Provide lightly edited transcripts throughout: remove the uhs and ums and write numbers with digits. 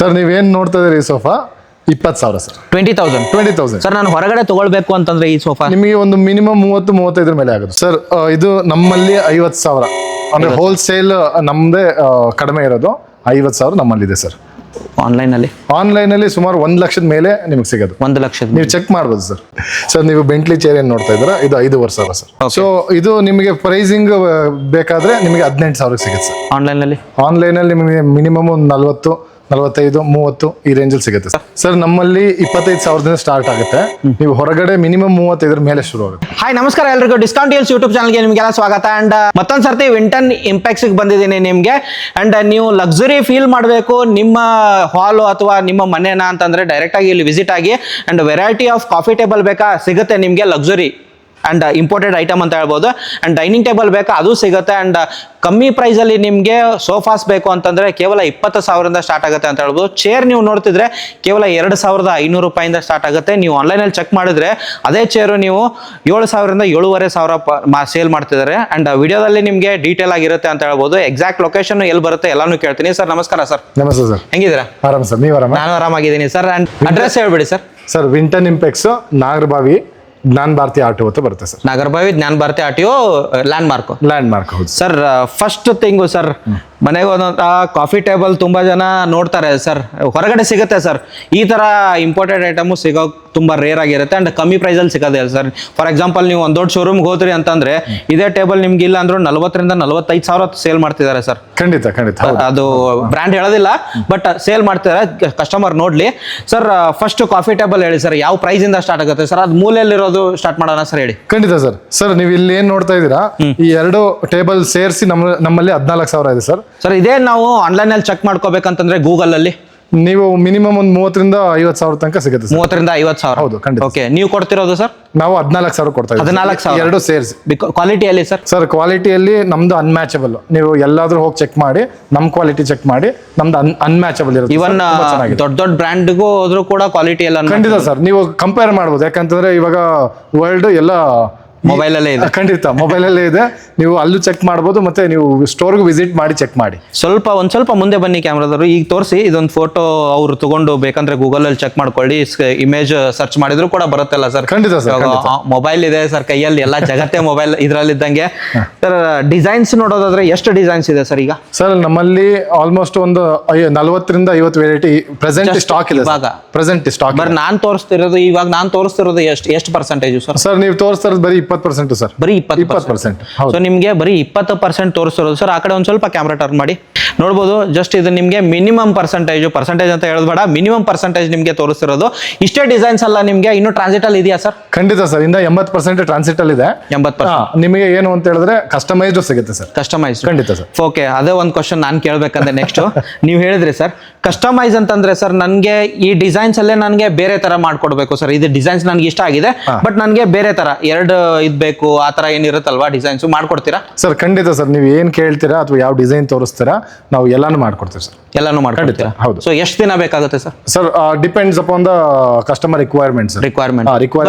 Sir ನೀವೇನು ನೋಡ್ತಾ ಇದ್ದೀರಿ ಈ ಸೋಫಾ 20,000 ಸರ್. 20,000 ಸರ್. ನಾನು ಹೊರಗಡೆ ತಗೊಳ್ಬೇಕು ಅಂತಂದ್ರೆ ಈ ಸೋಫಾ ನಿಮಗೆ ಒಂದು ಮಿನಿಮಮ್ 30-35 ಮೇಲೆ ಆಗುತ್ತೆ ಸರ್. ಇದು ನಮ್ಮಲ್ಲಿ 50,000 ಅಂದ್ರೆ ಹೋಲ್ಸೇಲ್ ನಮ್ದೇ ಕಡಿಮೆ ಇರೋದು 50,000 ನಮ್ಮಲ್ಲಿದೆ ಸರ್. ಆನ್ಲೈನ್ ಅಲ್ಲಿ ಸುಮಾರು 1 ಲಕ್ಷದ ಮೇಲೆ ನಿಮಗೆ ಸಿಗೋದು. 1 ಲಕ್ಷದ ನೀವು ಚೆಕ್ ಮಾಡ್ಬೋದು ಸರ್. ಸರ್ ನೀವು ಬೆಂಟ್ಲಿ ಚೇರ್ ಏನ್ ನೋಡ್ತಾ ಇದ್ದೀರಾ, ಇದು 5,500 ಸರ್. ಸೊ ಇದು ನಿಮಗೆ ಪ್ರೈಸಿಂಗ್ ಬೇಕಾದ್ರೆ ನಿಮಗೆ 18,000 ಸಿಗುತ್ತೆ ಸರ್. ಆನ್ಲೈನ್ ಅಲ್ಲಿ ನಿಮಗೆ ಮಿನಿಮಮ್ 40, 45, 30 ಈ ರೇಂಜಲ್ಲಿ ಸಿಗುತ್ತೆ ಸರ್. ನಮ್ಮಲ್ಲಿ 25,000 ಸ್ಟಾರ್ಟ್ ಆಗುತ್ತೆ. ನೀವು ಹೊರಗಡೆ ಮಿನಿಮಮ್ 35 ಮೇಲೆ ಶುರು ಆಗುತ್ತೆ. ಹಾಯ್ ನಮಸ್ಕಾರ ಎಲ್ರಿಗೂ, ಡಿಸ್ಕೌಂಟ್ ಡೀಲ್ಸ್ ಯೂಟ್ಯೂಬ್ ಚಾನಲ್ಗೆ ನಿಮಗೆಲ್ಲ ಸ್ವಾಗತ. ಅಂಡ್ ಮತ್ತೊಂದು ಸರ್ತಿ ವಿಂಟನ್ ಇಂಪ್ಯಾಕ್ಸ್ ಬಂದಿದ್ದೀನಿ ನಿಮಗೆ. ಅಂಡ್ ನೀವು ಲಕ್ಸುರಿ ಫೀಲ್ ಮಾಡಬೇಕು ನಿಮ್ಮ ಹಾಲು ಅಥವಾ ನಿಮ್ಮ ಮನೆನ ಅಂತಂದ್ರೆ ಡೈರೆಕ್ಟ್ ಆಗಿ ಇಲ್ಲಿ ವಿಸಿಟ್ ಆಗಿ. And variety of coffee table ಬೇಕಾ ಸಿಗುತ್ತೆ ನಿಮಗೆ, ಲಕ್ಸುರಿ ಅಂಡ್ ಇಂಪೋರ್ಟೆಡ್ ಐಟಮ್ ಅಂತ ಹೇಳ್ಬೋದು. ಅಂಡ್ ಡೈನಿಂಗ್ ಟೇಬಲ್ ಬೇಕಾ ಅದು ಸಿಗುತ್ತೆ. ಅಂಡ್ ಕಮ್ಮಿ ಪ್ರೈಸಲ್ಲಿ ನಿಮಗೆ ಸೋಫಾಸ್ ಬೇಕು ಅಂತಂದ್ರೆ ಕೇವಲ 20,000 ಸ್ಟಾರ್ಟ್ ಆಗುತ್ತೆ ಅಂತ ಹೇಳ್ಬೋದು. ಚೇರ್ ನೀವು ನೋಡ್ತಿದ್ರೆ ಕೇವಲ 2,500 ರೂಪಾಯಿಂದ ಸ್ಟಾರ್ಟ್ ಆಗುತ್ತೆ. ನೀವು ಆನ್ಲೈನಲ್ಲಿ ಚೆಕ್ ಮಾಡಿದ್ರೆ ಅದೇ ಚೇರು ನೀವು 7,000 7,500 ಸೇಲ್ ಮಾಡ್ತಿದ್ದಾರೆ. ಅಂಡ್ ವಿಡಿಯೋದಲ್ಲಿ ನಿಮಗೆ ಡೀಟೇಲ್ ಆಗಿರುತ್ತೆ ಅಂತ ಹೇಳ್ಬೋದು. ಎಕ್ಸಾಕ್ಟ್ ಲೊಕೇಶನ್ ಎಲ್ಲಿ ಬರುತ್ತೆ ಎಲ್ಲಾನು ಕೇಳ್ತೀನಿ. ಸರ್ ನಮಸ್ಕಾರ ಸರ್. ನಮಸ್ತೆ ಸರ್. ಹೆಂಗಿದ್ದೀರಾ? ಆರಾಮ್ ಸರ್, ನೀವು ಆರಾಮ? ನಾನು ಆರಾಮಾಗಿದ್ದೀನಿ ಸರ್. ಅಂಡ್ ಅಡ್ರೆಸ್ ಹೇಳ್ಬಿಡಿ ಸರ್. ಸರ್ ವಿಂಟನ್ ಇಂಪೆಕ್ಸ್ ನಾಗರಬಾವಿ ಜ್ಞಾನ ಭಾರತಿ ಆಟೋ ಅಂತ ಬರುತ್ತೆ ಸರ್. ನಾಗರಬಾವಿ ಜ್ಞಾನ ಭಾರತಿ ಆಟೋ ಲ್ಯಾಂಡ್ ಮಾರ್ಕ್ ಹೌದು ಸರ್. ಫಸ್ಟ್ ಥಿಂಗು ಸರ್, ಮನೆಗೆ ಒಂದೊಂದು ಕಾಫಿ ಟೇಬಲ್ ತುಂಬಾ ಜನ ನೋಡ್ತಾರೆ ಸರ್, ಹೊರಗಡೆ ಸಿಗುತ್ತೆ ಸರ್. ಈ ತರ ಇಂಪೋರ್ಟೆಡ್ ಐಟಮು ಸಿಗೋ ತುಂಬಾ ರೇರ್ ಆಗಿರುತ್ತೆ. ಅಂಡ್ ಕಮ್ಮಿ ಪ್ರೈಸಲ್ಲಿ ಸಿಗೋದಿಲ್ಲ ಸರ್. ಫಾರ್ ಎಕ್ಸಾಂಪಲ್ ನೀವು ಒಂದು ದೊಡ್ಡ ಶೋರೂಮ್ಗೆ ಹೋದ್ರಿ ಅಂತಂದ್ರೆ ಇದೇ ಟೇಬಲ್ ನಿಮ್ಗೆ ಇಲ್ಲ ಅಂದ್ರೂ 40,000-45,000 ಸೇಲ್ ಮಾಡ್ತಿದ್ದಾರೆ ಸರ್. ಖಂಡಿತ ಅದು ಬ್ರ್ಯಾಂಡ್ ಹೇಳೋದಿಲ್ಲ, ಬಟ್ ಸೇಲ್ ಮಾಡ್ತಿದ್ದಾರೆ, ಕಸ್ಟಮರ್ ನೋಡ್ಲಿ. ಸರ್ ಫಸ್ಟ್ ಕಾಫಿ ಟೇಬಲ್ ಹೇಳಿ ಸರ್, ಯಾವ ಪ್ರೈಸ್ ಇಂದ ಸ್ಟಾರ್ಟ್ ಆಗುತ್ತೆ ಸರ್? ಅದು ಮೂಲೆಯಲ್ಲಿರೋದು ಸ್ಟಾರ್ಟ್ ಮಾಡೋಣ ಸರ್, ಹೇಳಿ. ಖಂಡಿತ ಸರ್. ಸರ್ ನೀವು ಇಲ್ಲಿ ಏನ್ ನೋಡ್ತಾ ಇದ್ದೀರಾ, ಈ 2 ಟೇಬಲ್ ಸೇರಿಸಿ ನಮ್ಮಲ್ಲಿ 14,000 ಇದೆ ಸರ್. ಸರ್ ಇದೇ ನಾವು ಆನ್ಲೈನ್ ಅಲ್ಲಿ ಚೆಕ್ ಮಾಡ್ಕೋಬೇಕಂತಂದ್ರೆ ಗೂಗಲ್ ಅಲ್ಲಿ ನೀವು ಮಿನಿಮಮ್ ಒಂದು 30,000-50,000 ತನಕ ಸಿಗುತ್ತೆ ಸರ್. 30,000-50,000 ಹೌದು ಖಂಡಿತ. ಓಕೆ, ನೀವು ಕೊಡ್ತಿರೋದು ಸರ್? ನಾವು 14,000 ಕೊಡ್ತಾ ಇದ್ದೀವಿ. 14,000 2 ಸೇರಿಸಿ. ಕ್ವಾಲಿಟಿಯಲ್ಲಿ ಸರ್? ಸರ್ ಕ್ವಾಲಿಟಿಯಲ್ಲಿ ನಮ್ದು ಅನ್ಮ್ಯಾಚಬಲ್. ನೀವು ಎಲ್ಲಾದ್ರೂ ಹೋಗಿ ಚೆಕ್ ಮಾಡಿ, ನಮ್ ಕ್ವಾಲಿಟಿ ಚೆಕ್ ಮಾಡಿ, ನಮ್ದು ಅನ್ಮ್ಯಾಚಬಲ್ ಇರುತ್ತೆ. ಇವನ್ ದೊಡ್ಡ ಬ್ರ್ಯಾಂಡ್ಗೂ ಹೋದ್ರು ಕೂಡ ಕ್ವಾಲಿಟಿ ಎಲ್ಲ ಖಂಡಿತ ಸರ್. ನೀವು ಕಂಪೇರ್ ಮಾಡ್ಬೋದು, ಯಾಕಂತಂದ್ರೆ ಇವಾಗ ವರ್ಲ್ಡ್ ಎಲ್ಲ ಮೊಬೈಲ್ ಅಲ್ಲೇ ಇದೆ. ಖಂಡಿತ ಮೊಬೈಲ್ ಅಲ್ಲೇ ಇದೆ. ನೀವು ಅಲ್ಲೂ ಚೆಕ್ ಮಾಡ್ಬೋದು, ಮತ್ತೆ ನೀವು ಸ್ಟೋರ್ಗೂ ವಿಸಿಟ್ ಮಾಡಿ ಚೆಕ್ ಮಾಡಿ. ಒಂದ್ ಸ್ವಲ್ಪ ಮುಂದೆ ಬನ್ನಿ ಕ್ಯಾಮ್ರಾದವರು, ಈಗ ತೋರಿಸಿ. ಇದೊಂದು ಫೋಟೋ ಅವ್ರು ತಗೊಂಡು ಬೇಕಂದ್ರೆ ಗೂಗಲ್ ಅಲ್ಲಿ ಚೆಕ್ ಮಾಡ್ಕೊಳ್ಳಿ. ಇಮೇಜ್ ಸರ್ಚ್ ಮಾಡಿದ್ರು ಕೂಡ ಬರುತ್ತಲ್ಲ ಸರ್? ಖಂಡಿತ ಸರ್. ಮೊಬೈಲ್ ಇದೆ ಸರ್ ಕೈಯಲ್ಲಿ, ಎಲ್ಲ ಜಗತ್ತೇ ಮೊಬೈಲ್ ಇದ್ರಲ್ಲಿದ್ದಂಗೆ. ಸರ್ ಡಿಸೈನ್ಸ್ ನೋಡೋದಾದ್ರೆ ಎಷ್ಟು ಡಿಸೈನ್ಸ್ ಇದೆ ಸರ್ ಈಗ? ಸರ್ ನಮ್ಮಲ್ಲಿ ಆಲ್ಮೋಸ್ಟ್ ಒಂದು 40-50 ವೆರೈಟಿ ಪ್ರೆಸೆಂಟ್ ಸ್ಟಾಕ್ ಇದೆ. ಪ್ರೆಸೆಂಟ್ ಸ್ಟಾಕ್ ಬರ್ ನಾನು ತೋರಿಸ್ತಿರೋದು ಎಷ್ಟು ಪರ್ಸೆಂಟೇಜ್ ಸರ್? ಸರ್ ನೀವು ತೋರಿಸ್ತಿರೋದು ಬರೀ 20% ಸರ್. ಬರೀ 20%. ಸೊ ನಿಮ್ಗೆ ಬರೀ 20% ತೋರಿಸಿರೋದು ಸರ್. ಆ ಕಡೆ ಒಂದ್ ಸ್ವಲ್ಪ ಕ್ಯಾಮ್ರಾ ಟರ್ನ್ ಮಾಡಿ ನೋಡ್ಬೋದು. ಜಸ್ಟ್ ಇದು ನಿಮ್ಗೆ ಮಿನಿಮಮ್ ಪರ್ಸೆಂಟೇಜ್ ಅಂತ ಹೇಳೋದು ಬೇಡ, ಮಿನಿಮಮ್ ಪರ್ಸೆಂಟೇಜ್ ನಿಮ್ಗೆ ತೋರಿಸ್ತಿರೋದು. ಇಷ್ಟೇ ಡಿಸೈನ್ಸ್ ಅಲ್ಲ ನಿಮ್ಗೆ, ಇನ್ನು ಟ್ರಾನ್ಸಿಟ್ ಅಲ್ಲಿ ಇದೆಯಾ ಸರ್? ಖಂಡಿತ ಸರ್. 80% ಟ್ರಾನ್ಸಿಟ್ ಅಲ್ಲಿ ಇದೆ. 80% ನಿಮಗೆ ಏನು ಅಂತ ಹೇಳಿದ್ರೆ ಕಸ್ಟಮೈಸ್ಡ್ ಸಿಗುತ್ತೆ ಸರ್. ಕಸ್ಟಮೈಸ್. ಖಂಡಿತ ಸರ್. ಓಕೆ, ಅದೇ ಒಂದು ಕ್ವಶನ್ ನಾನು ಕೇಳ್ಬೇಕಂದ್ರೆ ನೆಕ್ಸ್ಟ್ ನೀವು ಹೇಳಿದ್ರಿ ಸರ್ ಕಸ್ಟಮೈಸ್ ಅಂತಂದ್ರೆ ಸರ್, ನನ್ಗೆ ಈ ಡಿಸೈನ್ಸ್ ಅಲ್ಲೇ ನನ್ಗೆ ಬೇರೆ ತರ ಮಾಡ್ಕೊಡ್ಬೇಕು ಸರ್. ಇದು ಡಿಸೈನ್ಸ್ ನನ್ಗೆ ಇಷ್ಟ ಆಗಿದೆ, ಬಟ್ ನನ್ಗೆ ಬೇರೆ ತರ 2 ಬೇಕು, ಆ ತರ ಏನಿರುತ್ತಲ್ವಾ ಡಿಸೈನ್ಸ್ ಮಾಡ್ಕೊಡ್ತೀರಾ ಸರ್? ಖಂಡಿತ ಸರ್. ನೀವು ಏನ್ ಕೇಳ್ತೀರಾ ಅಥವಾ ಯಾವ ಡಿಸೈನ್ ತೋರಿಸ್ತೀರಾ ನಾವು ಎಲ್ಲಾನು ಮಾಡ್ಕೊಡ್ತೀವಿ ಸರ್. ಎಲ್ಲಾನು ಮಾಡ್ಕೊಡ್ತೀರಾ? ಹೌದು. ಸೊ ಎಷ್ಟು ದಿನ ಬೇಕಾಗುತ್ತೆ sir? Sir depends upon the customer requirements.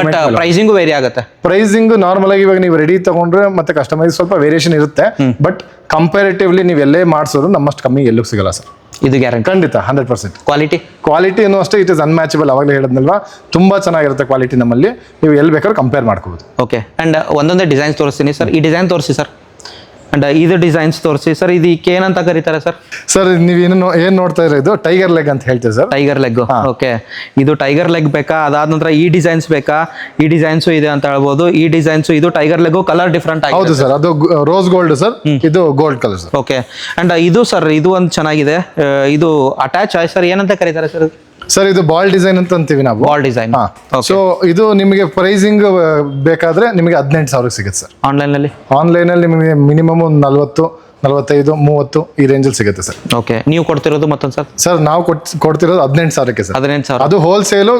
But pricing very ಆಗುತ್ತೆ. ಪ್ರೈಸಿಂಗ್ ನಾರ್ಮಲ್ ಆಗಿ ಇವಾಗ ನೀವು ರೆಡಿ ತಗೊಂಡ್ರೆ ಮತ್ತೆ ಕಸ್ಟಮೈಸ್ ಸ್ವಲ್ಪ ವೇರಿಯೇಷನ್ ಇರುತ್ತೆ, ಬಟ್ ಕಂಪೇರಿಟಿವ್ಲಿ ನೀವು ಎಲ್ಲೇ ಮಾಡಿಸೋದು ನಮ್ಮಷ್ಟು ಕಮ್ಮಿ ಎಲ್ಲೂ ಸಿಗಲ್ಲ ಸರ್. ಇದು ಗ್ಯಾರಂಟಿ? ಖಂಡಿತ 100%. ಕ್ವಾಲಿಟಿ ಅಷ್ಟೇ, ಇಟ್ ಇಸ್ ಅನ್ಮ್ಯಾಚಬಲ್. ಅವಾಗಲೇ ಹೇಳಿದ್ನಲ್ವಾ, ತುಂಬಾ ಚೆನ್ನಾಗಿರುತ್ತೆ ಕ್ವಾಲಿಟಿ ನಮ್ಮಲ್ಲಿ. ನೀವು ಎಲ್ಲಿ ಬೇಕಾದ್ರೂ ಕಂಪೇರ್ ಮಾಡ್ಕೋಬಹುದು. ಓಕೆ. ಅಂಡ್ ಒಂದೊಂದೇ ಡಿಸೈನ್ಸ್ ತೋರಿಸ್ತೀನಿ ಸರ್. ಈ ಡಿಸೈನ್ ತೋರಿಸಿ ಸರ್. ಅಂಡ್ ಇದು ಡಿಸೈನ್ಸ್ ತೋರಿಸಿ ಸರ್. ಇದಕ್ಕೆ ಏನಂತ ಕರೀತಾರೆ ಸರ್? ಸರ್ ನೀವೇನು ಏನ್ ನೋಡ್ತಾ ಇರೋ ಇದು ಟೈಗರ್ ಲೆಗ್ ಅಂತ ಹೇಳ್ತೀವಿ ಸರ್. Tiger leg. ಓಕೆ, ಇದು ಟೈಗರ್ ಲೆಗ್ ಬೇಕಾ? ಅದಾದ ನಂತರ ಈ ಡಿಸೈನ್ಸ್ ಬೇಕಾ? ಈ ಡಿಸೈನ್ಸ್ ಇದೆ ಅಂತ ಹೇಳ್ಬೋದು. ಈ ಡಿಸೈನ್ಸ್ ಇದು ಟೈಗರ್ ಲೆಗ್ ಕಲರ್ ಡಿಫ್ರೆಂಟ್ ಆಗಿದೆ. ಹೌದು ಸರ್, ಅದು ರೋಸ್ ಗೋಲ್ಡ್ ಸರ್, ಇದು gold colour sir. Okay. And ಇದು ಸರ್, ಇದು ಒಂದು ಚೆನ್ನಾಗಿದೆ. ಇದು ಅಟ್ಯಾಚ್ ಸರ್, ಏನಂತ ಕರೀತಾರೆ ಸರ್? ಸರ್ ಇದು ಬಾಲ್ ಡಿಸೈನ್ ಅಂತ ಅಂತೀವಿ ನಾವು. Ball design. ಸೊ ಇದು ನಿಮಗೆ ಪ್ರೈಸಿಂಗ್ ಬೇಕಾದ್ರೆ ನಿಮಗೆ 18,000 ಸಿಗುತ್ತೆ ಸರ್. ಆನ್ಲೈನ್ ಅಲ್ಲಿ ನಿಮಗೆ ಮಿನಿಮಮ್ 40, 45, 30 ಈ ರೇಂಜಲ್ಲಿ ಸಿಗುತ್ತೆ ಸರ್. ಓಕೆ. ನೀವು ಕೊಡ್ತಿರೋದು ಮತ್ತೊಂದು ಸರ್? ಸರ್ ನಾವು ಕೊಡ್ತಿರೋದು 18,000ಕ್ಕೆ ಸರ್. 18,000. ಅದು ಹೋಲ್ಸೇಲು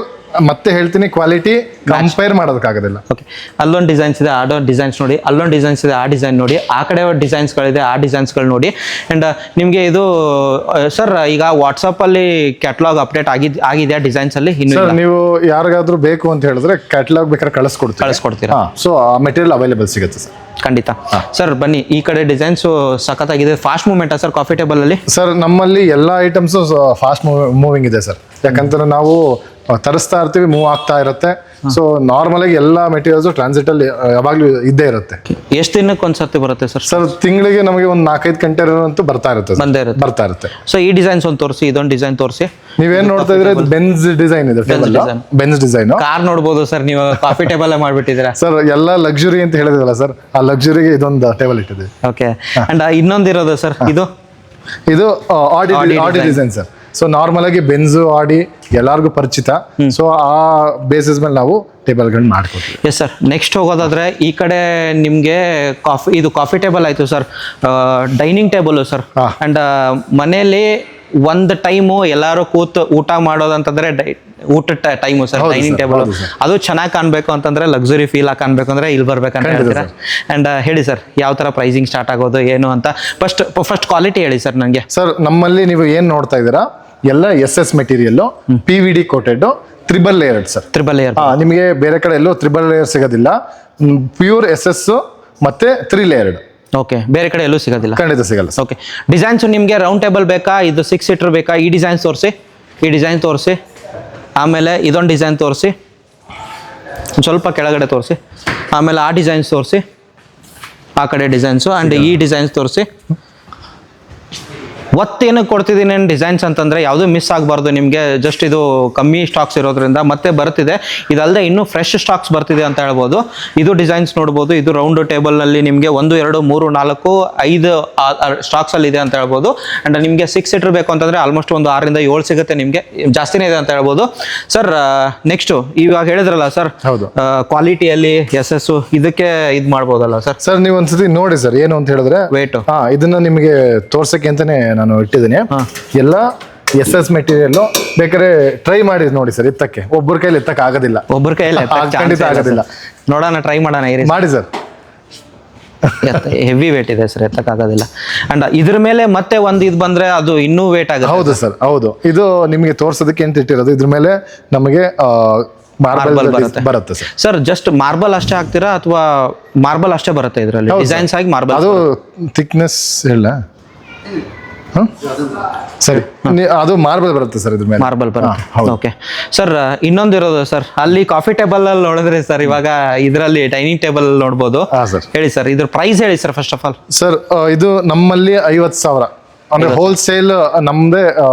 ಮತ್ತೆ ಹೇಳ್ತೀನಿ, ಕ್ವಾಲಿಟಿ ಕಂಪೇರ್ ಮಾಡೋದಕ್ಕಾಗೋದಿಲ್ಲ. ಓಕೆ, ಅಲ್ಲೊಂದು ಡಿಸೈನ್ಸ್ ಇದೆ, ಆಡೊಂದು ಡಿಸೈನ್ಸ್ ನೋಡಿ, ಅಲ್ಲೊಂದು ಡಿಸೈನ್ಸ್ ಇದೆ, ಆ ಡಿಸೈನ್ ನೋಡಿ, ಆ ಕಡೆ ಡಿಸೈನ್ಸ್ಗಳಿದೆ, ಆ ಡಿಸೈನ್ಸ್ಗಳು ನೋಡಿ. ಆ್ಯಂಡ್ ನಿಮಗೆ ಇದು ಸರ್ ಈಗ ವಾಟ್ಸಪ್ಪಲ್ಲಿ ಕ್ಯಾಟ್ಲಾಗ್ ಅಪ್ಡೇಟ್ ಆಗಿದೆ ಡಿಸೈನ್ಸಲ್ಲಿ ಇನ್ನು ಸರ್ ನೀವು ಯಾರಿಗಾದ್ರೂ ಬೇಕು ಅಂತ ಹೇಳಿದ್ರೆ ಕ್ಯಾಟಲಾಗ್ ಬೇಕಾದ್ರೆ ಕಳಿಸ್ಕೊಡ್ತೀರಾ? ಸೊ ಆ ಮೆಟೀರಿಯಲ್ ಅವೈಲೇಬಲ್ ಸಿಗುತ್ತೆ ಸರ್. ಖಂಡಿತ ಸರ್, ಬನ್ನಿ ಈ ಕಡೆ ಡಿಸೈನ್ಸ್ ಸಖತ್ತಾಗಿದೆ. ಫಾಸ್ಟ್ ಮೂವ್ಮೆಂಟಾ ಸರ್ ಕಾಫಿ ಟೇಬಲ್ ಅಲ್ಲಿ? ಸರ್ ನಮ್ಮಲ್ಲಿ ಎಲ್ಲ ಐಟಮ್ಸ್ ಫಾಸ್ಟ್ ಮೂವಿಂಗ್ ಇದೆ ಸರ್. ಯಾಕಂದ್ರೆ ನಾವು ತರಿಸ್ತಾ ಇರ್ತೀವಿ, ಮೂವ್ ಆಗ್ತಾ ಇರುತ್ತೆ. ಸೊ ನಾರ್ಮಲ್ ಆಗಿ ಎಲ್ಲ ಮೆಟೀರಿಯಲ್ಸ್ ಟ್ರಾನ್ಸಿಟ್ ಅಲ್ಲಿ ಯಾವಾಗ್ಲೂ ಇದ್ದೇ ಇರುತ್ತೆ. ಎಷ್ಟು ದಿನಕ್ಕೆ ಒಂದ್ಸರ್ತಿ ಬರುತ್ತೆ ಸರ್? ಸರ್ ತಿಂಗಳಿಗೆ ನಮಗೆ ಒಂದು 4-5 ಕಂಟೈನರ್ ಅಂತೂ ಬರ್ತಾ ಇರುತ್ತೆ. ಬರ್ತಾ ಇರುತ್ತೆ. ಸೊ ಈ ಡಿಸೈನ್ಸ್ ಒಂದು ತೋರಿಸಿ, ಇದೊಂದು ಡಿಸೈನ್ ತೋರಿಸಿ. ನೀವೇನ್ ನೋಡ್ತಾ ಇದ್ರೆ ಬೆನ್ಸ್ ಡಿಸೈನ್ ಇದೆ, ಬೆನ್ಸ್ ಡಿಸೈನ್. ಕಾರ್ ನೋಡ್ಬೋದು ಸರ್, ನೀವು ಕಾಫಿ ಟೇಬಲ್ ಮಾಡ್ಬಿಟ್ಟಿದ್ದೀರಾ ಸರ್. ಎಲ್ಲ ಲಕ್ಸುರಿ ಅಂತ ಹೇಳಿದ್ರಲ್ಲ ಸರ್, ಆ ಲಕ್ಸುರಿಗೆ ಇದೊಂದು ಟೇಬಲ್ ಇಟ್ಟಿದೆ. ಓಕೆ, ಅಂಡ್ ಇನ್ನೊಂದಿರೋದು ಸರ್, ಇದು ಆಡಿ ಡಿಸೈನ್ ಸರ್. ಸೊ ನಾರ್ಮಲ್ ಆಗಿ ಬೆನ್ಸ್, ಆಡಿ ಎಲ್ಲಾರ್ಗು ಪರಿಚಿತ. ಸೊ ಆ ಬೇಸಿಸ್ ಮೇಲೆ ನಾವು ಟೇಬಲ್ಗಳನ್ನ ಮಾಡ್ಕೊತೀವಿ. Yes sir. ನೆಕ್ಸ್ಟ್ ಹೋಗೋದಾದ್ರೆ ಈ ಕಡೆ ನಿಮಗೆ ಕಾಫಿ ಟೇಬಲ್ ಆಯ್ತು sir, dining table sir. And ಮನೆಯಲ್ಲಿ ಒಂದು ಟೈಮು ಎಲ್ಲರೂ ಕೂತು ಊಟ ಮಾಡೋದಂತಂದ್ರೆ ಊಟದ ಟೈಮು ಸರ್, ಡೈನಿಂಗ್ ಟೇಬಲ್. ಅದು ಚೆನ್ನಾಗಿ ಕಾಣಬೇಕು ಅಂತಂದ್ರೆ, ಲಕ್ಸುರಿ ಫೀಲ್ ಆಗಿ ಕಾಣಬೇಕು ಅಂದ್ರೆ ಇಲ್ಲಿ ಬರ್ಬೇಕಂತ ಹೇಳ್ತೀರಾ? ಅಂಡ್ ಹೇಳಿ ಸರ್, ಯಾವ ತರ ಪ್ರೈಸಿಂಗ್ ಸ್ಟಾರ್ಟ್ ಆಗೋದು ಏನು ಅಂತ. ಫಸ್ಟ್ ಕ್ವಾಲಿಟಿ ಹೇಳಿ ಸರ್ ನನಗೆ. ಸರ್ ನಮ್ಮಲ್ಲಿ ನೀವು ಏನ್ ನೋಡ್ತಾ ಇದ್ದೀರಾ ಎಲ್ಲ SS material, PVD coated, triple layered sir. Triple layer ನಿಮಗೆ ಬೇರೆ ಕಡೆ ಎಲ್ಲೂ ತ್ರಿಬಲ್ ಲೇಯರ್ ಸಿಗೋದಿಲ್ಲ. ಪ್ಯೂರ್ SS ಮತ್ತೆ 3 ಲೇಯರ್ಡ್. ಓಕೆ, ಬೇರೆ ಕಡೆ ಎಲ್ಲೂ ಸಿಗೋದಿಲ್ಲ, ಖಂಡಿತ ಸಿಗಲ್ಲ. ಓಕೆ, ಡಿಸೈನ್ಸ್ ನಿಮಗೆ ರೌಂಡ್ ಟೇಬಲ್ ಬೇಕಾ, ಇದು 6 ಸೀಟರ್ ಬೇಕಾ? ಈ ಡಿಸೈನ್ಸ್ ತೋರಿಸಿ, ಈ ಡಿಸೈನ್ ತೋರಿಸಿ, ಆಮೇಲೆ ಇದೊಂದು ಡಿಸೈನ್ ತೋರಿಸಿ, ಸ್ವಲ್ಪ ಕೆಳಗಡೆ ತೋರಿಸಿ, ಆಮೇಲೆ ಆ ಡಿಸೈನ್ಸ್ ತೋರಿಸಿ, ಆ ಕಡೆ ಡಿಸೈನ್ಸು, ಆ್ಯಂಡ್ ಈ ಡಿಸೈನ್ಸ್ ತೋರಿಸಿ. ಒತ್ತೇನಕ್ಕೆ ಕೊಡ್ತಿದ್ದೀನಿ ಡಿಸೈನ್ಸ್ ಅಂತಂದರೆ ಯಾವುದೂ ಮಿಸ್ ಆಗಬಾರ್ದು ನಿಮಗೆ. ಜಸ್ಟ್ ಇದು ಕಮ್ಮಿ ಸ್ಟಾಕ್ಸ್ ಇರೋದ್ರಿಂದ ಮತ್ತೆ ಬರ್ತಿದೆ. ಇದಲ್ಲದೆ ಇನ್ನೂ ಫ್ರೆಶ್ ಸ್ಟಾಕ್ಸ್ ಬರ್ತಿದೆ ಅಂತ ಹೇಳ್ಬೋದು. ಇದು ಡಿಸೈನ್ಸ್ ನೋಡ್ಬೋದು. ಇದು ರೌಂಡ್ ಟೇಬಲ್ನಲ್ಲಿ ನಿಮಗೆ 1, 2, 3, 4, 5 ಸ್ಟಾಕ್ಸಲ್ಲಿ ಇದೆ ಅಂತ ಹೇಳ್ಬೋದು. ಆ್ಯಂಡ್ ನಿಮಗೆ 6 ಸೀಟರ್ ಬೇಕು ಅಂತಂದರೆ ಆಲ್ಮೋಸ್ಟ್ ಒಂದು 6 ರಿಂದ 7 ಸಿಗುತ್ತೆ ನಿಮಗೆ, ಜಾಸ್ತಿನೇ ಇದೆ ಅಂತ ಹೇಳ್ಬೋದು. ಸರ್ ನೆಕ್ಸ್ಟು ಇವಾಗ ಹೇಳಿದ್ರಲ್ಲ ಸರ್, ಕ್ವಾಲಿಟಿಯಲ್ಲಿ SS ಇದಕ್ಕೆ ಇದು ಮಾಡ್ಬೋದಲ್ಲ ಸರ್? ಸರ್ ನೀವು ಒಂದ್ಸತಿ ನೋಡಿ ಸರ್, ಏನು ಅಂತ ಹೇಳಿದ್ರೆ ವೇಟ್ ಇದನ್ನ ನಿಮಗೆ ತೋರ್ಸಕ್ಕೆ ಅಂತಾನೆ ನಾನು ಇಟ್ಟಿದ್ದೀನಿ. ಎಲ್ಲ SS ಮೆಟೀರಿಯಲ್ ಬೇಕಾದ್ರೆ ಟ್ರೈ ಮಾಡಿ ನೋಡಿ ಸರ್. ಎತ್ತಕ್ಕೆ ಒಬ್ಬರ ಕೈಲಿ ಎತ್ತಕ್ಕೆ ಆಗೋದಿಲ್ಲ, ಒಬ್ಬರ ಕೈಯಲ್ಲಿ ಖಂಡಿತ ಆಗೋದಿಲ್ಲ. ನೋಡೋಣ, ಟ್ರೈ ಮಾಡೋಣ, ಮಾಡಿ ಸರ್. ಹೆವಿ ವೇಟ್ ಇದೆ ಸರ್, ಎತ್ತಕ್ಕಾಗೋದಿಲ್ಲ. ಅಂಡ್ ಇದ್ರ ಮೇಲೆ ಮತ್ತೆ ಒಂದು ಇದು ಬಂದ್ರೆ ಅದು ಇನ್ನೂ ವೇಟ್ ಆಗುತ್ತೆ. ಹೌದು ಸರ್, ಹೌದು. ಇದು ನಿಮಗೆ ತೋರ್ಸೋದಕ್ಕೆ ಅಂತ ಇಟ್ಟಿರೋದು. ಇದ್ರ ಮೇಲೆ ನಮಗೆ ಮಾರ್ಬಲ್ ಬರುತ್ತೆ ಸರ್. ಸರ್ ಜಸ್ಟ್ ಮಾರ್ಬಲ್ ಅಷ್ಟೇ ಹಾಕ್ತೀರಾ ಅಥವಾ ಮಾರ್ಬಲ್ ಅಷ್ಟೇ ಬರುತ್ತೆ ಇದರಲ್ಲಿ ಡಿಸೈನ್ಸ್ ಆಗಿ? ಮಾರ್ಬಲ್ ಅದು ಥಿಕ್ನೆಸ್ ಹೇಳ ಸರಿ, ಅದು ಮಾರ್ಬಲ್ ಬರುತ್ತೆ ಸರ್. ಇದ್ರ ಮೇಲೆ ಮಾರ್ಬಲ್ ಬರುತ್ತೆ. ಓಕೆ ಸರ್, ಇನ್ನೊಂದಿರೋದು ಸರ್, ಅಲ್ಲಿ ಕಾಫಿ ಟೇಬಲ್ ಅಲ್ಲಿ ನೋಡಿದ್ರೆ ಸರ್, ಇವಾಗ ಇದರಲ್ಲಿ ಡೈನಿಂಗ್ ಟೇಬಲ್ ನೋಡ್ಬೋದು. ಹೇಳಿ ಸರ್, ಇದ್ರ ಪ್ರೈಸ್ ಹೇಳಿ sir first of all. Sir ಇದು ನಮ್ಮಲ್ಲಿ 50,000 ಅಂದ್ರೆ ಹೋಲ್ಸೇಲ್ ನಮ್ದೇ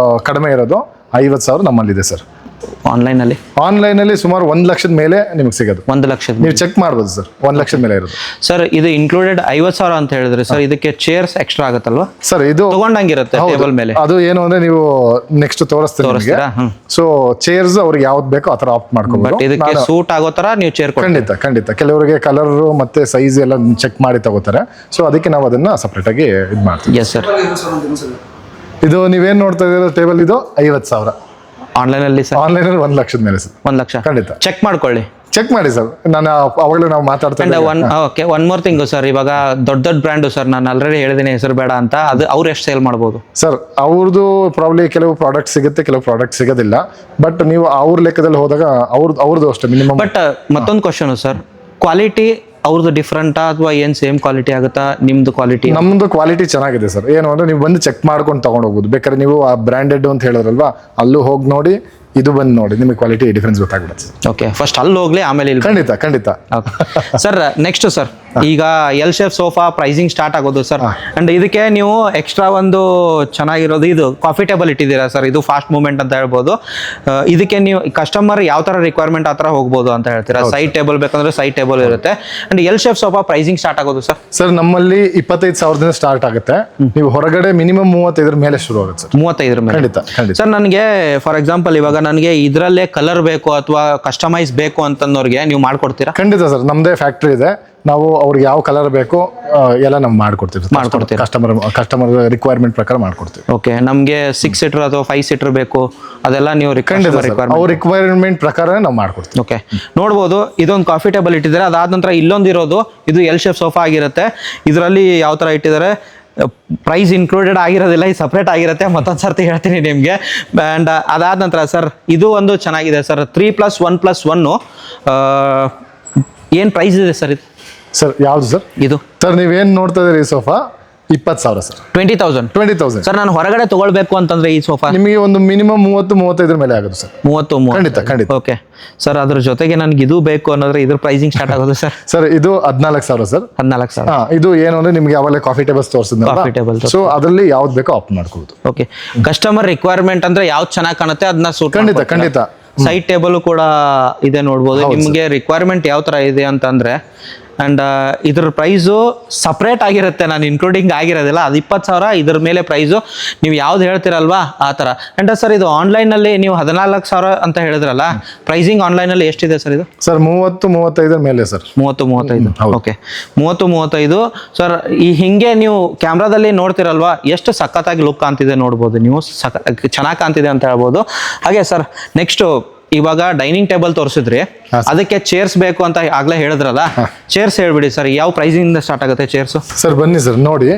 ಕಡಿಮೆ ಇರೋದು. 50,000 ನಮ್ಮಲ್ಲಿದೆ ಸರ್. ಆನ್ಲೈನಲ್ಲಿ ಸುಮಾರು 1 ಲಕ್ಷದ ಮೇಲೆ ನಿಮಗೆ ಸಿಗೋದು. 1 ಲಕ್ಷದ ನೀವು ಚೆಕ್ ಮಾಡ್ಬೋದು ಸರ್, 1 ಲಕ್ಷದ ಮೇಲೆ ಇರೋದು. ಸರ್ ಇದು ಇನ್ಕ್ಲೂಡೆಡ್ 50,000 ಅಂತ ಹೇಳಿದ್ರೆ ಸರ್, ಇದಕ್ಕೆ ಚೇರ್ಸ್ ಎಕ್ಸ್ಟ್ರಾ ಆಗುತ್ತಲ್ವಾ ಸರ್? ಇದು ತಗೊಂಡಂಗಿರುತ್ತೆ ಟೇಬಲ್ ಮೇಲೆ. ಅದು ಏನು ಅಂದ್ರೆ ನೀವು ನೆಕ್ಸ್ಟ್ ತೋರಿಸ್ತೀರಾ. ಸೊ ಚೇರ್ಸ್ ಅವ್ರಿಗೆ ಯಾವ್ದು ಬೇಕೋ ಆ ತರ ಆಪ್ಟ್ ಮಾಡ್ಕೋಬಹುದು. ಇದಕ್ಕೆ ಸೂಟ್ ಆಗೋ ತರ ನೀವು ಚೇರ್ ಖಂಡಿತ ಕೆಲವರಿಗೆ ಕಲರ್ ಮತ್ತೆ ಸೈಜ್ ಎಲ್ಲ ಚೆಕ್ ಮಾಡಿ ತಗೋತಾರೆ. ಸೊ ಅದಕ್ಕೆ ನಾವು ಅದನ್ನ ಸಪರೇಟ್ ಆಗಿ ಇದು ಮಾಡ್ತೀವಿ. Yes sir. ಇದು ನೀವೇನ್ ನೋಡ್ತಾ ಇದ್ದೀರಾ ಟೇಬಲ್, ಇದು 50,000 ಆನ್ಲೈನಲ್ಲಿ ಸರ್. ಆನ್ಲೈನಲ್ಲಿ 1 ಲಕ್ಷದ ಮೇಲೆ ಸರ್. 1 ಲಕ್ಷ ಖಂಡಿತ ಚೆಕ್ ಮಾಡ್ಕೊಳ್ಳಿ. ಚೆಕ್ ಮಾಡಿ ಸರ್. ನಾನು ಅವಾಗಲೂ ನಾವು ಮಾತಾಡ್ತಾ okay, one more thing sir, ಇವಾಗ ದೊಡ್ಡ ಬ್ರ್ಯಾಂಡು ಸರ್, ನಾನು ಆಲ್ರೆಡಿ ಹೇಳಿದ್ದೀನಿ ಹೆಸರು ಬೇಡ ಅಂತ, ಅದು ಅವ್ರು ಎಷ್ಟು ಸೇಲ್ ಮಾಡ್ಬೋದು ಸರ್? ಅವ್ರದ್ದು ಪ್ರಾಬ್ಲಿ ಕೆಲವು ಪ್ರಾಡಕ್ಟ್ ಸಿಗುತ್ತೆ, ಕೆಲವು ಪ್ರಾಡಕ್ಟ್ ಸಿಗೋದಿಲ್ಲ. ಬಟ್ ನೀವು ಅವ್ರ ಲೆಕ್ಕದಲ್ಲಿ ಹೋದಾಗ ಅವ್ರದ್ದು ಅಷ್ಟೇ ಮಿನಿಮಮ್. ಬಟ್ ಮತ್ತೊಂದು ಕ್ವಶನ್ ಸರ್, ಕ್ವಾಲಿಟಿ ಅವ್ರದ್ದು ಡಿಫ್ರೆಂಟಾ ಅಥವಾ ಏನು ಸೇಮ್ ಕ್ವಾಲಿಟಿ ಆಗುತ್ತಾ? ನಿಮ್ದು ಕ್ವಾಲಿಟಿ? ನಮ್ದು ಕ್ವಾಲಿಟಿ ಚೆನ್ನಾಗಿದೆ ಸರ್. ಏನು ಅಂದ್ರೆ ನೀವು ಬಂದು ಚೆಕ್ ಮಾಡ್ಕೊಂಡು ತಗೊಂಡು ಹೋಗ್ಬೋದು. ಬೇಕಾದ್ರೆ ನೀವು ಆ ಬ್ರ್ಯಾಂಡೆಡ್ ಅಂತ ಹೇಳಿದ್ರಲ್ವಾ, ಅಲ್ಲೂ ಹೋಗಿ ನೋಡಿ, ಇದು ಬಂದು ನೋಡಿ, ನಿಮಗೆ ಕ್ವಾಲಿಟಿ ಡಿಫರೆನ್ಸ್ ಗೊತ್ತಾಗ್ಬಿಡುತ್ತೆ. ಓಕೆ, ಫಸ್ಟ್ ಅಲ್ಲಿ ಹೋಗ್ಲಿ, ಆಮೇಲೆ ಇಲ್ಲಿ. ಖಂಡಿತ. ಸರ್ ನೆಕ್ಸ್ಟ್ ಸರ್, ಈಗ L shape sofa pricing start ಆಗೋದು ಸರ್. ಅಂಡ್ ಇದಕ್ಕೆ ನೀವು ಎಕ್ಸ್ಟ್ರಾ ಒಂದು ಚೆನ್ನಾಗಿರೋದು ಇದು ಕಾಫಿ ಟೇಬಲ್ ಇಟ್ಟಿದ್ದೀರಾ ಸರ್. ಇದು ಫಾಸ್ಟ್ ಮೂವ್ಮೆಂಟ್ ಅಂತ ಹೇಳ್ಬೋದು. ಇದಕ್ಕೆ ನೀವು ಕಸ್ಟಮರ್ ಯಾವ ತರ ರಿಕ್ವೈರ್ಮೆಂಟ್ ಆ ತರ ಹೋಗ್ಬೋದು ಅಂತ ಹೇಳ್ತೀರಾ? ಸೈಡ್ ಟೇಬಲ್ ಬೇಕಂದ್ರೆ ಸೈಡ್ ಟೇಬಲ್ ಇರುತ್ತೆ. And L shape sofa pricing start ಆಗೋದು ಸರ್? ಸರ್ ನಮ್ಮಲ್ಲಿ 25,000 ಸ್ಟಾರ್ಟ್ ಆಗುತ್ತೆ. ನೀವು ಹೊರಗಡೆ ಮಿನಿಮಮ್ 35 ಮೇಲೆ ಶುರು ಆಗುತ್ತೆ ಸರ್. 35 ಮೇಲೆ? ಖಂಡಿತ. ಸರ್ ನನಗೆ ಫಾರ್ ಎಕ್ಸಾಂಪಲ್ ಇವಾಗ ನನಗೆ ಇದರಲ್ಲೇ ಕಲರ್ ಬೇಕು ಅಥವಾ ಕಸ್ಟಮೈಸ್ ಬೇಕು ಅಂತಂದವ್ರಿಗೆ ನೀವು ಮಾಡ್ಕೊಡ್ತೀರಾ? ಖಂಡಿತ ಸರ್, ನಮ್ಮದೇ ಫ್ಯಾಕ್ಟ್ರಿ ಇದೆ. ನಾವು ಅವ್ರಿಗೆ ಯಾವ ಕಲರ್ ಬೇಕು ಎಲ್ಲ ನಾವು ಮಾಡ್ಕೊಡ್ತೀವಿ. ಕಸ್ಟಮರ್ ರಿಕ್ವೈರ್ಮೆಂಟ್ ಪ್ರಕಾರ ಮಾಡ್ಕೊಡ್ತೀವಿ. ಓಕೆ, ನಮಗೆ 6 ಸೀಟರ್ ಅಥವಾ 5 ಸೀಟರ್ ಬೇಕು, ಅದೆಲ್ಲ ನೀವು ಅವ್ರ ರಿಕ್ವೈರ್ಮೆಂಟ್ ಪ್ರಕಾರ ನಾವು ಮಾಡ್ಕೊಡ್ತೀವಿ. ಓಕೆ, ನೋಡ್ಬೋದು ಇದೊಂದು ಕಾಫಿ ಟೇಬಲ್ ಇಟ್ಟಿದ್ದಾರೆ. ಅದಾದ ನಂತರ ಇಲ್ಲೊಂದು ಇರೋದು ಇದು ಎಲ್ ಶೇಪ್ ಸೋಫಾ ಆಗಿರುತ್ತೆ. ಇದರಲ್ಲಿ ಯಾವ ಥರ ಇಟ್ಟಿದ್ದಾರೆ, ಪ್ರೈಸ್ ಇನ್ಕ್ಲೂಡೆಡ್ ಆಗಿರೋದಿಲ್ಲ, ಇದು ಸಪ್ರೇಟ್ ಆಗಿರುತ್ತೆ. ಮತ್ತೊಂದು ಸರ್ತಿ ಹೇಳ್ತೀನಿ ನಿಮಗೆ. ಆ್ಯಂಡ್ ಅದಾದ ನಂತರ ಸರ್ ಇದು ಒಂದು ಚೆನ್ನಾಗಿದೆ ಸರ್, 3+1+1. ಏನು ಪ್ರೈಸ್ ಇದೆ ಸರ್ ಇದು? ಸರ್ ಯಾವುದು ಸರ್ ಇದು? ಸರ್ ನೀವೇನು ನೋಡ್ತಾ ಇದ್ದೀರಿ, ಈ ಸೋಫಾ 20,000 ಸರ್. 20,000 ಸರ್. ನಾನು ಹೊರಗಡೆ ತಗೊಳ್ಬೇಕು ಅಂತಂದ್ರೆ ಈ ಸೋಫಾ ನಿಮಗೆ ಒಂದು ಮಿನಿಮಮ್ 30-35 ಮೇಲೆ ಆಗುತ್ತೆ ಸರ್. 30. ಖಂಡಿತ. ಓಕೆ ಸರ್, ಅದ್ರ ಜೊತೆಗೆ ನನಗೆ ಇದು ಬೇಕು ಅನ್ನೋದ್ರೆ ಇದ್ರ ಪ್ರೈಸಿಂಗ್ ಸ್ಟಾರ್ಟ್ ಆಗೋದು ಸರ್? ಸರ್ ಇದು 14,000 ಸರ್. 14,000. ಇದು ಏನು ಅಂದ್ರೆ ನಿಮ್ಗೆ ಯಾವಾಗಲೇ ಕಾಫಿ ಟೇಬಲ್ಸ್ ತೋರಿಸಿದ್ನಲ್ಲ, ಕಾಫಿ ಟೇಬಲ್. ಸೊ ಅದರಲ್ಲಿ ಯಾವ್ದು ಬೇಕೋ ಆಪ್ಟ್ ಮಾಡ್ಕೊಳ್ಳೋದು. ಓಕೆ, ಕಸ್ಟಮರ್ ರಿಕ್ವೈರ್ಮೆಂಟ್ ಅಂದ್ರೆ ಯಾವ್ದು ಚೆನ್ನಾಗಿ ಕಾಣುತ್ತೆ ಅದನ್ನ ಸೂಟ್. ಖಂಡಿತ. ಸೈಡ್ ಟೇಬಲ್ ಕೂಡ ಇದೆ, ನೋಡ್ಬೋದು. ನಿಮಗೆ ರಿಕ್ವೈರ್ಮೆಂಟ್ ಯಾವ ತರ ಇದೆ ಅಂತಂದ್ರೆ. ಅಂಡ್ ಇದ್ರ ಪ್ರೈಸು ಸಪ್ರೇಟ್ ಆಗಿರುತ್ತೆ, ನಾನು ಇನ್ಕ್ಲೂಡಿಂಗ್ ಆಗಿರೋದಿಲ್ಲ. ಅದು 20,000. ಇದ್ರ ಮೇಲೆ ಪ್ರೈಸು ನೀವು ಯಾವ್ದು ಹೇಳ್ತೀರಲ್ವಾ ಆ ಥರ. ಅಂಡ್ ಸರ್ ಇದು ಆನ್ಲೈನಲ್ಲಿ ನೀವು 14,000 ಅಂತ ಹೇಳಿದ್ರಲ್ಲ, ಪ್ರೈಸಿಂಗ್ ಆನ್ಲೈನಲ್ಲಿ ಎಷ್ಟಿದೆ ಸರ್ ಇದು? ಸರ್ 30-35 ಮೇಲೆ ಸರ್. 30-35. Okay, 30-35 sir. ಈ ಹಿಂಗೆ ನೀವು ಕ್ಯಾಮ್ರಾದಲ್ಲಿ ನೋಡ್ತಿರಲ್ವಾ, ಎಷ್ಟು ಸಖತ್ತಾಗಿ ಲುಕ್ ಕಾಣ್ತಿದೆ ನೋಡ್ಬೋದು ನೀವು. ಚೆನ್ನಾಗಿ ಕಾಣ್ತಿದೆ ಅಂತ ಹೇಳ್ಬೋದು. ಹಾಗೆ ಸರ್ ನೆಕ್ಸ್ಟು ಇವಾಗ ಡೈನಿಂಗ್ ಟೇಬಲ್ ತೋರಿಸಿದ್ರಿ, ಅದಕ್ಕೆ ಚೇರ್ಸ್ ಬೇಕು ಅಂತ ಆಗ್ಲೇ ಹೇಳಿದ್ರಲ್ಲ, ಚೇರ್ಸ್ ಹೇಳ್ಬಿಡಿ ಸರ್. ಯಾವ ಪ್ರೈಸಿಂದ ಸ್ಟಾರ್ಟ್ ಆಗುತ್ತೆ ಚೇರ್ಸ್? ಸರ್ ಬನ್ನಿ ಸರ್ ನೋಡಿ,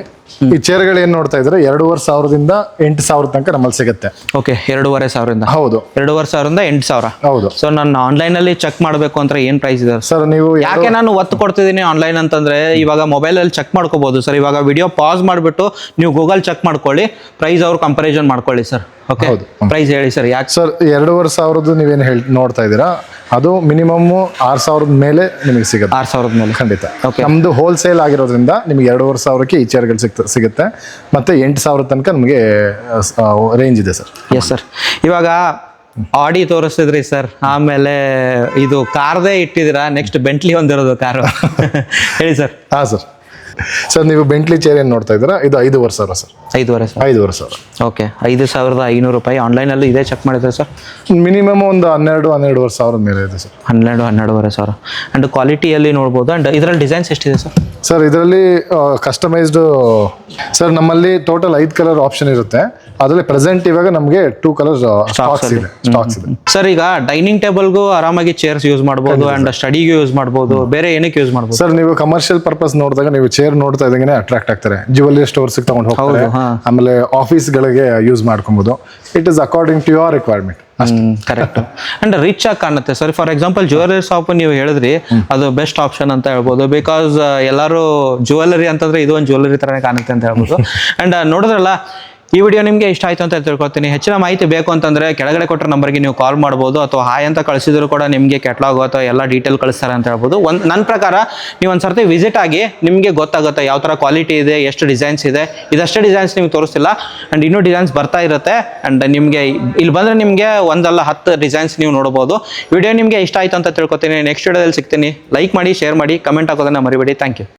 ಈ ಚೇರ್ಗಳು ಏನ್ ನೋಡ್ತಾ ಇದ್ರೆ 2,500ದಿಂದ 8,000 ತನಕ ನಮ್ಮಲ್ಲಿ ಸಿಗುತ್ತೆ. ಓಕೆ, 2,500. ಹೌದು, 2,500ದಿಂದ 8,000. ಹೌದು. ಸೊ ನಾನು ಆನ್ಲೈನ್ ಅಲ್ಲಿ ಚೆಕ್ ಮಾಡಬೇಕು ಅಂದ್ರೆ ಏನ್ ಪ್ರೈಸ್ ಇದೆ ಸರ್? ನೀವು ಯಾಕೆ ನಾನು ಒತ್ತು ಕೊಡ್ತಿದ್ದೀನಿ ಆನ್ಲೈನ್ ಅಂತಂದ್ರೆ, ಇವಾಗ ಮೊಬೈಲ್ ಅಲ್ಲಿ ಚೆಕ್ ಮಾಡ್ಕೋಬಹುದು ಸರ್. ಇವಾಗ ವಿಡಿಯೋ ಪಾಸ್ ಮಾಡಿಬಿಟ್ಟು ನೀವು ಗೂಗಲ್ ಚೆಕ್ ಮಾಡ್ಕೊಳ್ಳಿ, ಪ್ರೈಸ್ ಅವ್ರು ಕಂಪಾರಿಸನ್ ಮಾಡ್ಕೊಳ್ಳಿ ಸರ್. ಓಕೆ, ಪ್ರೈಸ್ ಹೇಳಿ ಸರ್. ಯಾಕೆ ಸರ್ 2,500 ನೀವೇನು ನೋಡ್ತಾ ಇದ್ದೀರಾ, ಅದು ಮಿನಿಮಮ್ 6,000 ಮೇಲೆ ನಿಮಗೆ ಸಿಗುತ್ತೆ. 6,000 ಮೇಲೆ ಖಂಡಿತ. ನಮ್ದು ಹೋಲ್ಸೇಲ್ ಆಗಿರೋದ್ರಿಂದ ನಿಮಗೆ 2,500ಕ್ಕೆ ಈ ಚೇರ್ಗಳು ಸಿಗುತ್ತೆ. ಮತ್ತೆ 8,000 ತನಕ ನಮಗೆ ರೇಂಜ್ ಇದೆ ಸರ್. Yes sir. ಇವಾಗ ಆಡಿ ತೋರಿಸ್ತಿದ್ರಿ ಸರ್, ಆಮೇಲೆ ಇದು ಕಾರ್ದೇ ಇಟ್ಟಿದ್ದೀರಾ, ನೆಕ್ಸ್ಟ್ ಬೆಂಟ್ಲಿ ಒಂದಿರೋದು ಕಾರು. ಹೇಳಿ ಸರ್. ಹಾಂ ಸರ್. ಸರ್ ನೀವು ಬೆಂಟ್ಲಿ ಚೇರ್ ಏನು ನೋಡ್ತಾ ಇದ್ದೀರಾ, ಇದು 5,500 ಸರ್. 5,500. ಓಕೆ, 5,500 ರೂಪಾಯಿ. ಆನ್ಲೈನಲ್ಲಿ ಇದೇ ಚೆಕ್ ಮಾಡಿದ್ರೆ ಸರ್ ಮಿನಿಮಮ್ ಒಂದು 12,000-12,500 ಮೇಲೆ ಇದೆ ಸರ್. 12,500. ಅಂಡ್ ಕ್ವಾಲಿಟಿಯಲ್ಲಿ ನೋಡ್ಬೋದು. ಅಂಡ್ ಇದರಲ್ಲಿ ಡಿಸೈನ್ಸ್ ಎಷ್ಟಿದೆ ಸರ್? ಸರ್ ಇದರಲ್ಲಿ ಕಸ್ಟಮೈಸ್ಡ್ ಸರ್ ನಮ್ಮಲ್ಲಿ ಟೋಟಲ್ 5 ಕಲರ್ ಆಪ್ಷನ್ ಇರುತ್ತೆ. ಅದರಲ್ಲಿ ಪ್ರೆಸೆಂಟ್ ಇವಾಗ ನಮಗೆ 2 ಕಲರ್ ಸ್ಟಾಕ್ಸ್ ಇದೆ. ಸರ್ ಈಗ ಡೈನಿಂಗ್ ಟೇಬಲ್ಗೂ ಆರಾಮಾಗಿ ಚೇರ್ಸ್ ಯೂಸ್ ಮಾಡ್ಬೋದು, ಅಂಡ್ ಸ್ಟಡಿಗೂ ಯೂಸ್ ಮಾಡ್ಬೋದು, ಬೇರೆ ಏನಕ್ಕೆ ಯೂಸ್ ಮಾಡ್ಬೋದು ಸರ್? ನೀವು ಕಮರ್ಷಿಯಲ್ ಪರ್ಪಸ್ ನೋಡಿದಾಗ ನೀವು ಚೇರ್ ನೋಡ್ತಾ ಇದ್ದಂಗೆ ಅಟ್ರಾಕ್ಟ್ ಆಗ್ತಾರೆ. ಜ್ಯುವೆಲ್ಲರಿ ಸ್ಟೋರ್ಸ್ ತಗೊಂಡು ಹೋಗ್ತಾರೆ, ಆಮೇಲೆ ಆಫೀಸ್ಗಳಿಗೆ ಯೂಸ್ ಮಾಡ್ಕೊಬೋದು. It is according to your requirement. Correct. And rich ಆಗಿ ಕಾಣುತ್ತೆ sir. For example jewellery shop ನೀವು ಹೇಳಿದ್ರಿ, ಅದು ಬೆಸ್ಟ್ ಆಪ್ಷನ್ ಅಂತ ಹೇಳ್ಬೋದು. ಬಿಕಾಸ್ ಎಲ್ಲರೂ ಜ್ಯುವೆಲ್ಲರಿ ಅಂತಂದ್ರೆ ಇದು ಒಂದು ಜ್ಯುವೆಲ್ಲರಿ ತರನೇ ಕಾಣುತ್ತೆ ಅಂತ ಹೇಳ್ಬೋದು. ಅಂಡ್ ನೋಡಿದ್ರಲ್ಲ, ಈ ವಿಡಿಯೋ ನಿಮಗೆ ಇಷ್ಟ ಆಯ್ತು ಅಂತ ತಿಳ್ಕೊತೀನಿ. ಹೆಚ್ಚಿನ ಮಾಹಿತಿ ಬೇಕು ಅಂತಂದ್ರೆ ಕೆಳಗಡೆ ಕೊಟ್ಟರೆ ನಂಬರ್ಗೆ ನೀವು ಕಾಲ್ ಮಾಡ್ಬೋದು, ಅಥವಾ ಹಾಯ್ ಅಂತ ಕಳಿಸಿದ್ರು ಕೂಡ ನಿಮಗೆ ಕ್ಯಾಟ್ಲಾಗ್ ಅಥವಾ ಎಲ್ಲ ಡೀಟೇಲ್ ಕಳಿಸ್ತಾರೆ ಅಂತ ಹೇಳ್ಬೋದು. ನನ್ನ ಪ್ರಕಾರ ನೀವು ಒಂದು ಸರ್ತಿ ವಿಸಿಟ್ ಆಗಿ ನಿಮಗೆ ಗೊತ್ತಾಗುತ್ತೆ ಯಾವ ಥರ ಕ್ವಾಲಿಟಿ ಇದೆ, ಎಷ್ಟು ಡಿಸೈನ್ಸ್ ಇದೆ. ಇದಷ್ಟೇ ಡಿಸೈನ್ಸ್ ನಿಮ್ಗೆ ತೋರಿಸ್ತಿಲ್ಲ, ಆ್ಯಂಡ್ ಇನ್ನೂ ಡಿಸೈನ್ಸ್ ಬರ್ತಾ ಇರುತ್ತೆ. ಆ್ಯಂಡ್ ನಿಮಗೆ ಇಲ್ಲಿ ಬಂದರೆ ನಿಮಗೆ 1 ಅಲ್ಲ 10 ಡಿಸೈನ್ಸ್ ನೀವು ನೋಡ್ಬೋದು. ವಿಡಿಯೋ ನಿಮಗೆ ಇಷ್ಟ ಆಯ್ತು ಅಂತ ತಿಳ್ಕೊತೀನಿ. ನೆಕ್ಸ್ಟ್ ವಿಡಿಯೋದಲ್ಲಿ ಸಿಗ್ತೀನಿ. ಲೈಕ್ ಮಾಡಿ, ಶೇರ್ ಮಾಡಿ, ಕಮೆಂಟ್ ಹಾಕೋದನ್ನ ಮರಿಬೇಡಿ. Thank you.